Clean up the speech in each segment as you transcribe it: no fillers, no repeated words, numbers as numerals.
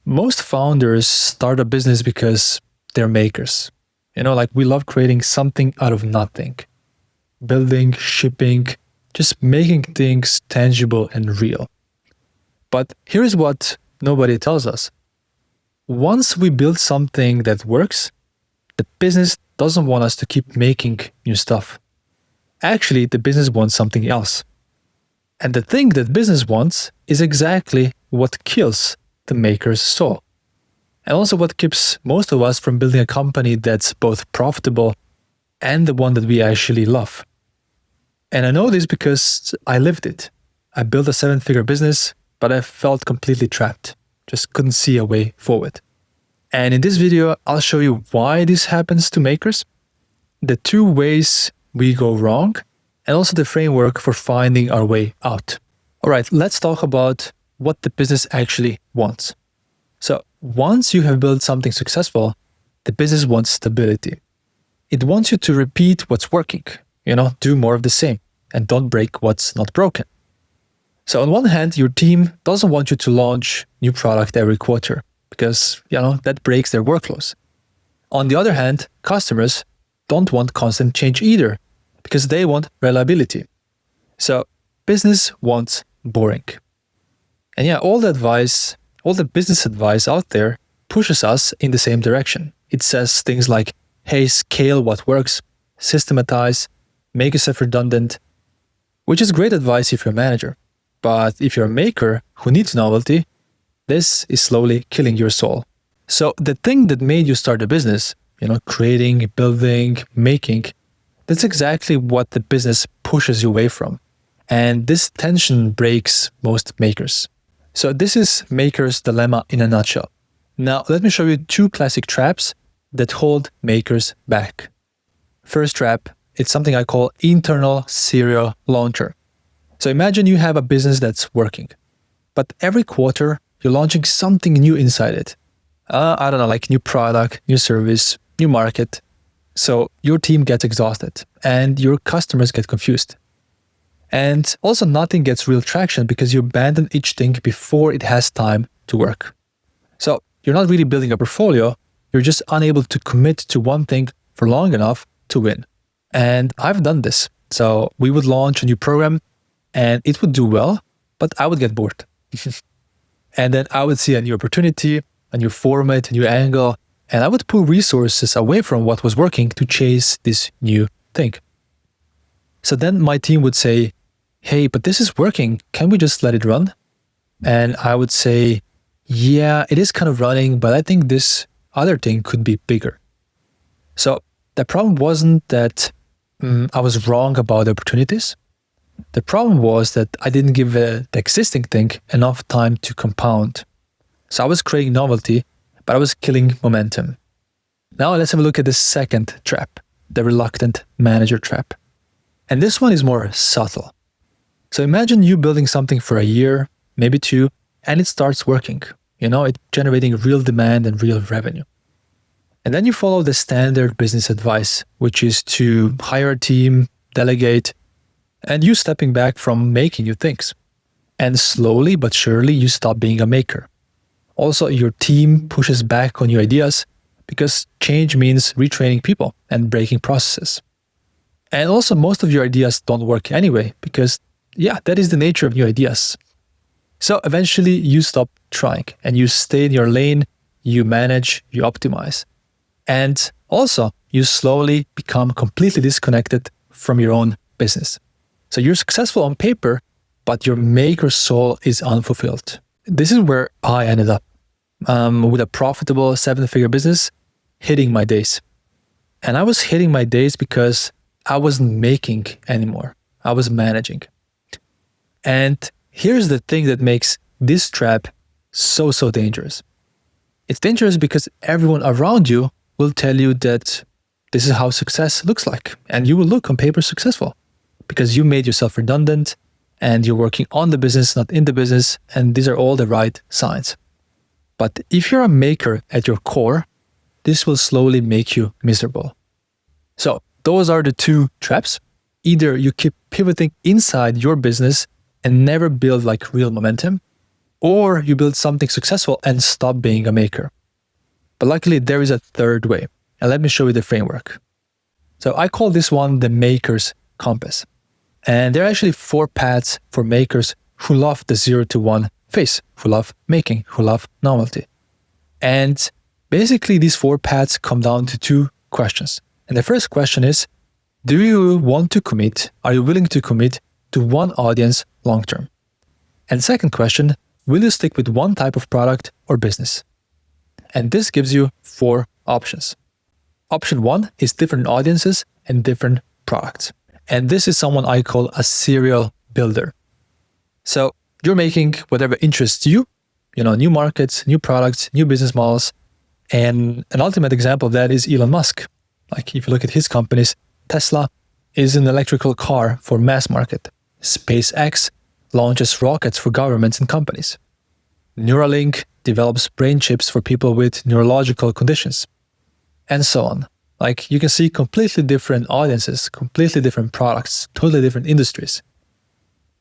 Most founders start a business because they're makers. Like we love creating something out of nothing, building, shipping, just making things tangible and real. But here's what nobody tells us. Once we build something that works, the business doesn't want us to keep making new stuff. Actually, the business wants something else. And the thing that business wants is exactly what kills the maker's soul. And also what keeps most of us from building a company that's both profitable and the one that we actually love. And I know this because I lived it. I built a 7-figure business, but I felt completely trapped. Just couldn't see a way forward. And in this video, I'll show you why this happens to makers, the 2 ways we go wrong, and also the framework for finding our way out. All right, let's talk about what the business actually wants. So once you have built something successful, the business wants stability. It wants you to repeat what's working, do more of the same, and don't break what's not broken. So on one hand, your team doesn't want you to launch new product every quarter because, that breaks their workflows. On the other hand, customers don't want constant change either because they want reliability. So business wants boring. And all the business advice out there pushes us in the same direction. It says things like, hey, scale what works, systematize, make yourself redundant, which is great advice if you're a manager. But if you're a maker who needs novelty, this is slowly killing your soul. So the thing that made you start a business, creating, building, making, that's exactly what the business pushes you away from. And this tension breaks most makers. So this is maker's dilemma in a nutshell. Now, let me show you 2 classic traps that hold makers back. First trap, it's something I call internal serial launcher. So imagine you have a business that's working, but every quarter you're launching something new inside it. I don't know, like new product, new service, new market. So your team gets exhausted and your customers get confused. And also nothing gets real traction because you abandon each thing before it has time to work. So you're not really building a portfolio, you're just unable to commit to one thing for long enough to win. And I've done this. So we would launch a new program and it would do well, but I would get bored. And then I would see a new opportunity, a new format, a new angle, and I would pull resources away from what was working to chase this new thing. So then my team would say, hey, but this is working. Can we just let it run? And I would say, yeah, it is kind of running, but I think this other thing could be bigger. So the problem wasn't that I was wrong about the opportunities. The problem was that I didn't give the existing thing enough time to compound. So I was creating novelty, but I was killing momentum. Now let's have a look at the second trap, the reluctant manager trap. And this one is more subtle. So imagine you building something for a year, maybe 2, and it starts working. It's generating real demand and real revenue. And then you follow the standard business advice, which is to hire a team, delegate, and you stepping back from making new things. And slowly but surely you stop being a maker. Also, your team pushes back on your ideas because change means retraining people and breaking processes. And also most of your ideas don't work anyway because that is the nature of new ideas. So eventually you stop trying and you stay in your lane, you manage, you optimize. And also you slowly become completely disconnected from your own business. So you're successful on paper, but your maker soul is unfulfilled. This is where I ended up with a profitable 7-figure business, hitting my days. And I was hitting my days because I wasn't making anymore. I was managing. And here's the thing that makes this trap so dangerous. It's dangerous because everyone around you will tell you that this is how success looks like. And you will look on paper successful because you made yourself redundant and you're working on the business, not in the business. And these are all the right signs. But if you're a maker at your core, this will slowly make you miserable. So those are the 2 traps. Either you keep pivoting inside your business and never build like real momentum, or you build something successful and stop being a maker. But luckily, there is a third way. And let me show you the framework. So I call this one the maker's compass. And there are actually 4 paths for makers who love the 0 to 1 phase, who love making, who love novelty. And basically, these 4 paths come down to 2 questions. And the first question is, do you want to commit? Are you willing to commit to one audience long term? And second question, will you stick with one type of product or business? And this gives you 4 options. Option 1 is different audiences and different products. And this is someone I call a serial builder. So you're making whatever interests you, new markets, new products, new business models. And an ultimate example of that is Elon Musk. Like if you look at his companies, Tesla is an electrical car for mass market. SpaceX launches rockets for governments and companies. Neuralink develops brain chips for people with neurological conditions. And so on. Like you can see completely different audiences, completely different products, totally different industries.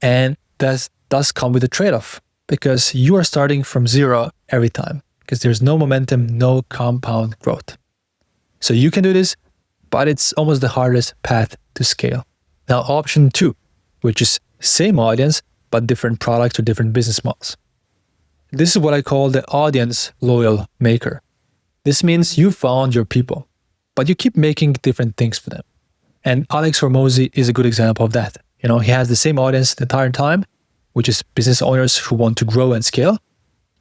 And that does come with a trade-off because you are starting from 0 every time because there's no momentum, no compound growth. So you can do this, but it's almost the hardest path to scale. Now, option 2, which is same audience, but different products or different business models. This is what I call the audience loyal maker. This means you found your people, but you keep making different things for them. And Alex Hormozi is a good example of that. He has the same audience the entire time, which is business owners who want to grow and scale,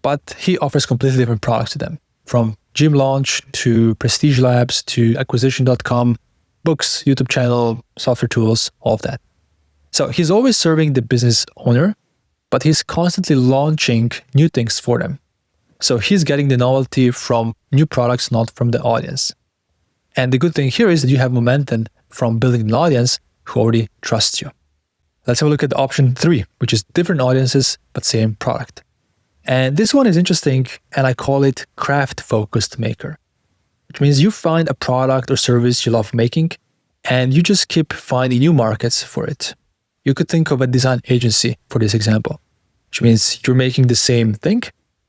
but he offers completely different products to them, from Gym Launch to Prestige Labs to acquisition.com, books, YouTube channel, software tools, all of that. So he's always serving the business owner, but he's constantly launching new things for them. So he's getting the novelty from new products, not from the audience. And the good thing here is that you have momentum from building an audience who already trusts you. Let's have a look at option 3, which is different audiences, but same product. And this one is interesting, and I call it craft-focused maker, which means you find a product or service you love making, and you just keep finding new markets for it. You could think of a design agency for this example, which means you're making the same thing,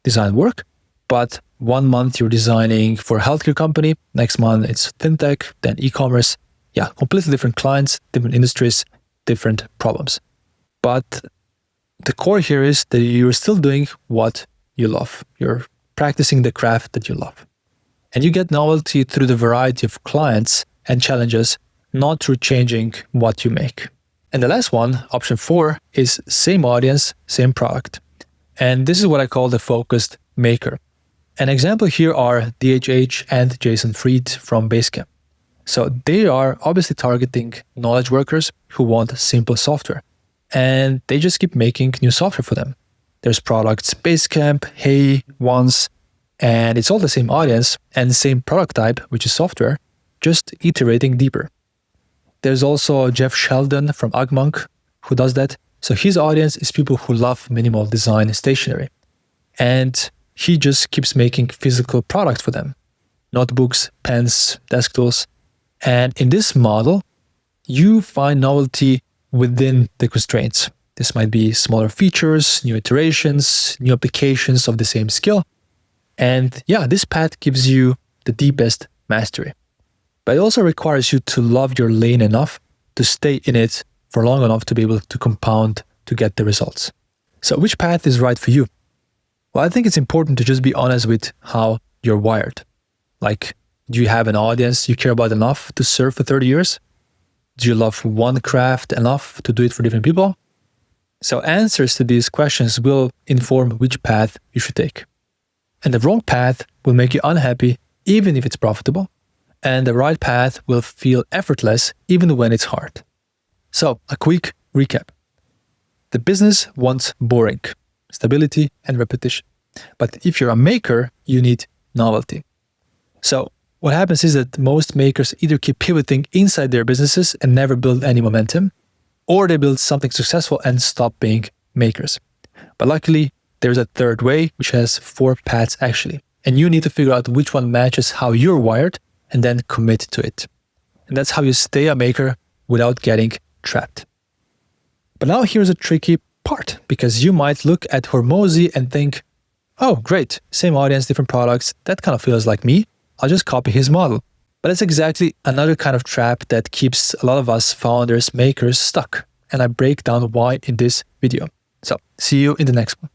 design work, but 1 month you're designing for a healthcare company, next month it's fintech, then e-commerce. Yeah, completely different clients, different industries, different problems. But the core here is that you're still doing what you love. You're practicing the craft that you love. And you get novelty through the variety of clients and challenges, not through changing what you make. And the last one, option 4, is same audience, same product. And this is what I call the focused maker. An example here are DHH and Jason Fried from Basecamp. So they are obviously targeting knowledge workers who want simple software. And they just keep making new software for them. There's products Basecamp, Hey, Once, and it's all the same audience and same product type, which is software, just iterating deeper. There's also Jeff Sheldon from Ugmonk who does that. So his audience is people who love minimal design stationery. And he just keeps making physical products for them. Notebooks, pens, desk tools. And in this model, you find novelty within the constraints. This might be smaller features, new iterations, new applications of the same skill. And yeah, this path gives you the deepest mastery. But it also requires you to love your lane enough to stay in it for long enough to be able to compound to get the results. So which path is right for you? Well, I think it's important to just be honest with how you're wired. Like, do you have an audience you care about enough to serve for 30 years? Do you love one craft enough to do it for different people? So answers to these questions will inform which path you should take. And the wrong path will make you unhappy even if it's profitable. And the right path will feel effortless even when it's hard. So a quick recap. The business wants boring, stability and repetition. But if you're a maker, you need novelty. So what happens is that most makers either keep pivoting inside their businesses and never build any momentum, or they build something successful and stop being makers. But luckily, there's a third way, which has 4 paths actually. And you need to figure out which one matches how you're wired and then commit to it. And that's how you stay a maker without getting trapped. But now here's a tricky part, because you might look at Hormozy and think, oh, great, same audience, different products, that kind of feels like me. I'll just copy his model. But it's exactly another kind of trap that keeps a lot of us founders, makers stuck. And I break down why in this video. So see you in the next one.